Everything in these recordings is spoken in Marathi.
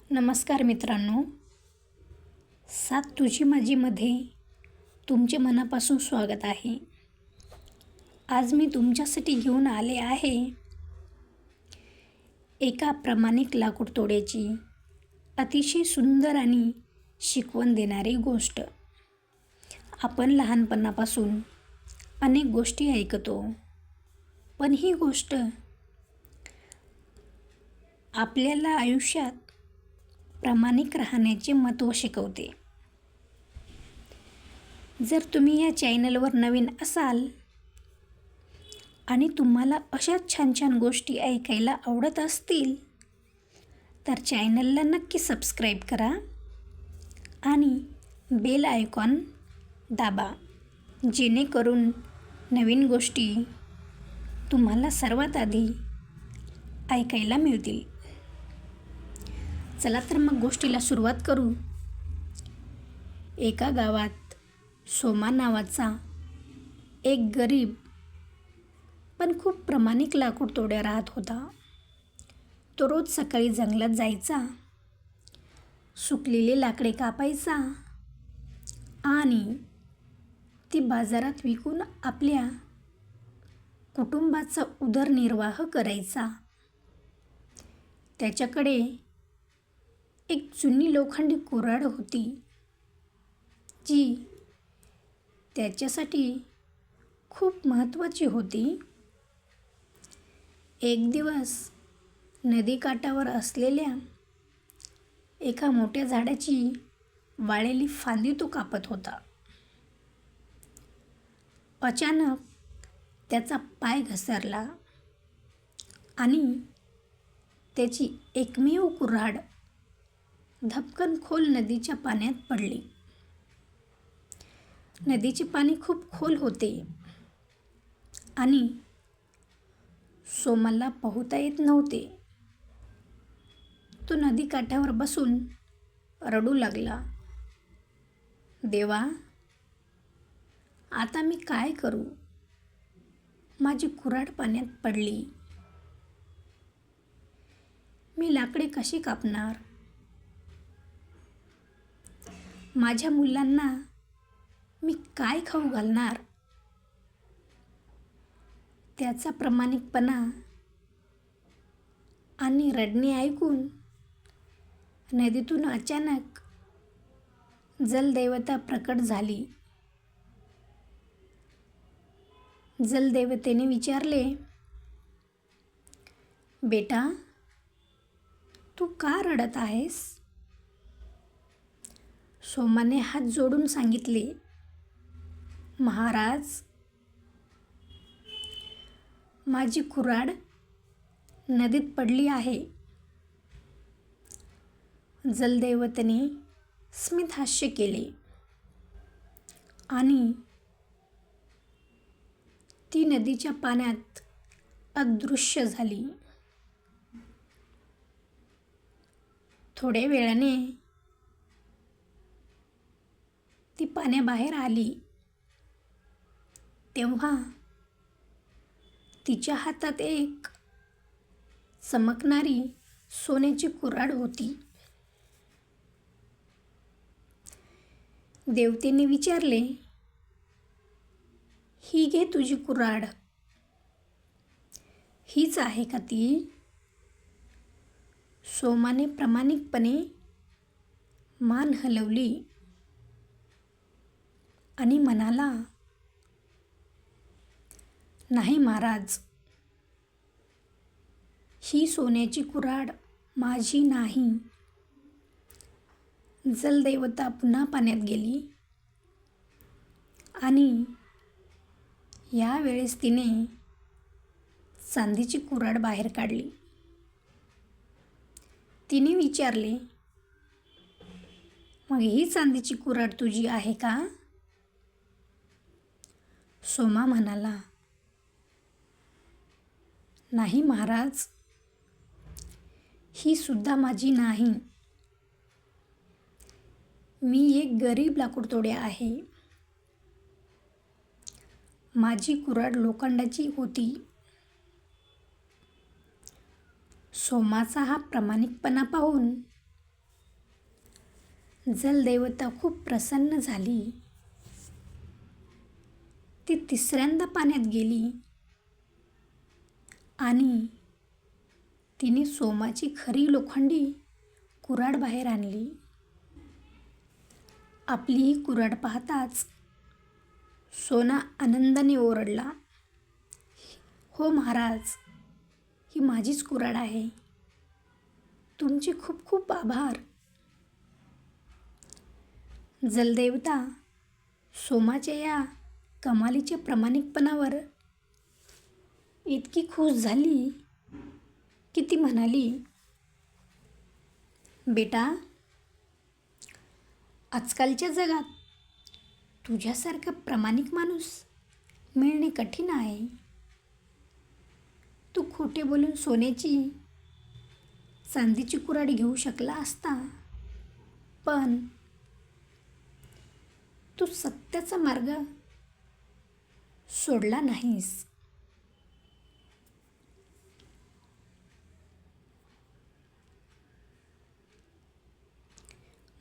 नमस्कार मित्रांनो, सात तुझी माझीमध्ये तुमचे मनापासून स्वागत आहे. आज मी तुमच्यासाठी घेऊन आले आहे एका प्रामाणिक लाकूड तोड्याची अतिशय सुंदर आणि शिकवण देणारी गोष्ट. आपण लहानपणापासून अनेक गोष्टी ऐकतो, पण ही गोष्ट आपल्याला आयुष्यात प्रामाणिक राहण्याचे महत्त्व शिकवते. जर तुम्ही या चॅनलवर नवीन असाल आणि तुम्हाला अशाच छान छान गोष्टी ऐकायला आवडत असतील तर चॅनलला नक्की सबस्क्राईब करा आणि बेल आयकॉन दाबा, जेणेकरून नवीन गोष्टी तुम्हाला सर्वात आधी ऐकायला मिळतील. चला तर मग गोष्टीला सुरुवात करू. एका गावात सोमा नावाचा एक गरीब पण खूप प्रामाणिक लाकूड तोड्या राहत होता. तो रोज सकाळी जंगलात जायचा, सुकलेली लाकडे कापायचा आणि ती बाजारात विकून आपल्या कुटुंबाचा उदरनिर्वाह करायचा. त्याच्याकडे एक जुनी लोखंडी कुऱ्हाड होती, जी त्याच्यासाठी खूप महत्त्वाची होती. एक दिवस नदीकाठावर असलेल्या एका मोठ्या झाडाची वाळलेली फांदी तो कापत होता. अचानक त्याचा पाय घसरला आणि त्याची एकमेव कुऱ्हाड धपकन खोल नदीच्या पाण्यात पडली. नदीचे पाणी खूप खोल होते आणि सोमाला पोहता येत नव्हते. तो नदीकाठावर बसून रडू लागला, देवा, आता मी काय करू? माझी कुऱ्हाड पाण्यात पडली. मी लाकडे कशी कापणार? माझ्या मुलांना मी काय खाऊ घालणार? त्याचा प्रामाणिकपणा आणि रडणे ऐकून नदीतून अचानक जलदेवता प्रकट झाली. जलदेवतेने विचारले, बेटा, तू का रडत आहेस? सोमाने हात जोडून सांगितले, महाराज, माझी कुऱ्हाड नदीत पडली आहे. जलदेवतेने स्मित हास्य केले आणि ती नदीच्या पाण्यात अदृश्य झाली. थोड्या वेळाने ती पाण्याबाहेर आली. तेव्हा तिच्या हातात एक चमकणारी सोन्याची कुऱ्हाड होती. देवतेने विचारले, ही घे तुझी कुऱ्हाड. हीच आहे का ती? सोमाने प्रामाणिकपणे मान हलवली आणि म्हणाला, नाही महाराज, ही सोन्याची कुऱ्हाड माझी नाही. जलदेवता पुन्हा पाण्यात गेली आणि यावेळेस तिने चांदीची कुऱ्हाड बाहेर काढली. तिने विचारले, मग ही चांदीची कुऱ्हाड तुझी आहे का? सोमा म्हणाला, नाही महाराज, ही सुद्धा माझी नाही. मी एक गरीब लाकूडतोडे आहे. माझी कुऱ्हाड लोखंडाची होती. सोमाचा हा प्रामाणिकपणा पाहून जलदेवता खूप प्रसन्न झाली. ती तिसऱ्यांदा पाण्यात गेली आणि तिने सोमाची खरी लोखंडी कुऱ्हाड बाहेर आणली. आपली ही कुऱ्हाड पाहताच सोना आनंदाने ओरडला, "हो महाराज, ही माझीच कुऱ्हाड आहे. तुमचे खूप खूप आभार." जलदेवता सोमाच्या या कमालीच्या प्रामाणिकपणावर इतकी खुश झाली की ती म्हणाली, "बेटा, आजकालच्या जगात तुझ्यासारखा प्रामाणिक माणूस मिळणे कठीण आहे. तू खोटे बोलून सोन्याची चांदीची कुऱ्हाड घेऊ शकला असता, पण तू सत्याचा मार्ग सोडला नाहीस.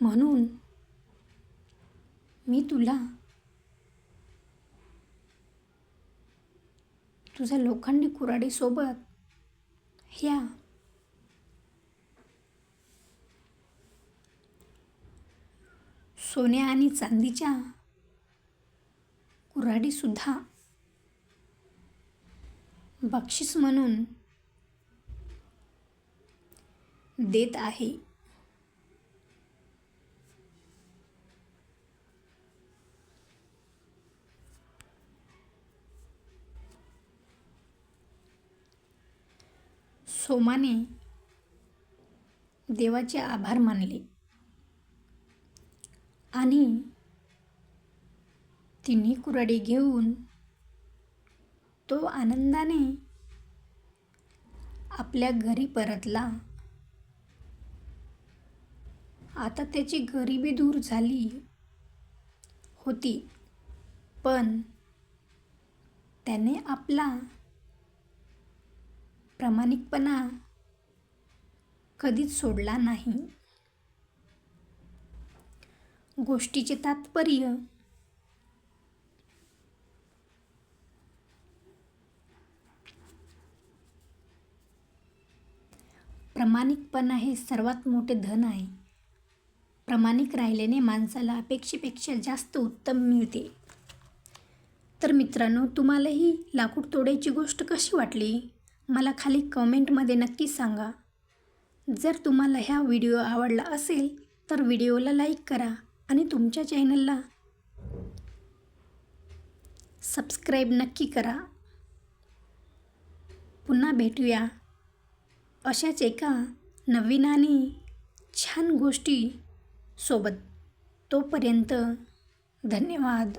म्हणून मी तुला तुझ्या लोखंडी कुऱ्हाडीसोबत ह्या सोन्या आणि चांदीच्या कुऱ्हाडीसुद्धा बक्षीस म्हणून देत आहे." सोमाने देवाचे आभार मानले आणि तिन्ही कुऱ्हाडी घेऊन तो आनंदाने आपल्या घरी परतला. आता त्याची गरिबी दूर झाली होती, पण त्याने आपला प्रामाणिकपणा कधीच सोडला नाही. गोष्टीचे तात्पर्य: प्रामाणिकपणा हे सर्वात मोठे धन आहे. प्रामाणिक राहिल्याने माणसाला अपेक्षेपेक्षा जास्त उत्तम मिळते. तर मित्रांनो, तुम्हाला ही लाकूड तोडायची गोष्ट कशी वाटली? मला खाली कमेंटमध्ये नक्की सांगा. जर तुम्हाला हा व्हिडिओ आवडला असेल तर व्हिडिओला लाईक करा आणि तुमच्या चॅनलला सबस्क्राईब नक्की करा. पुन्हा भेटूया अशाच एका नवीन आणि छान गोष्टी सोबत. तोपर्यंत धन्यवाद.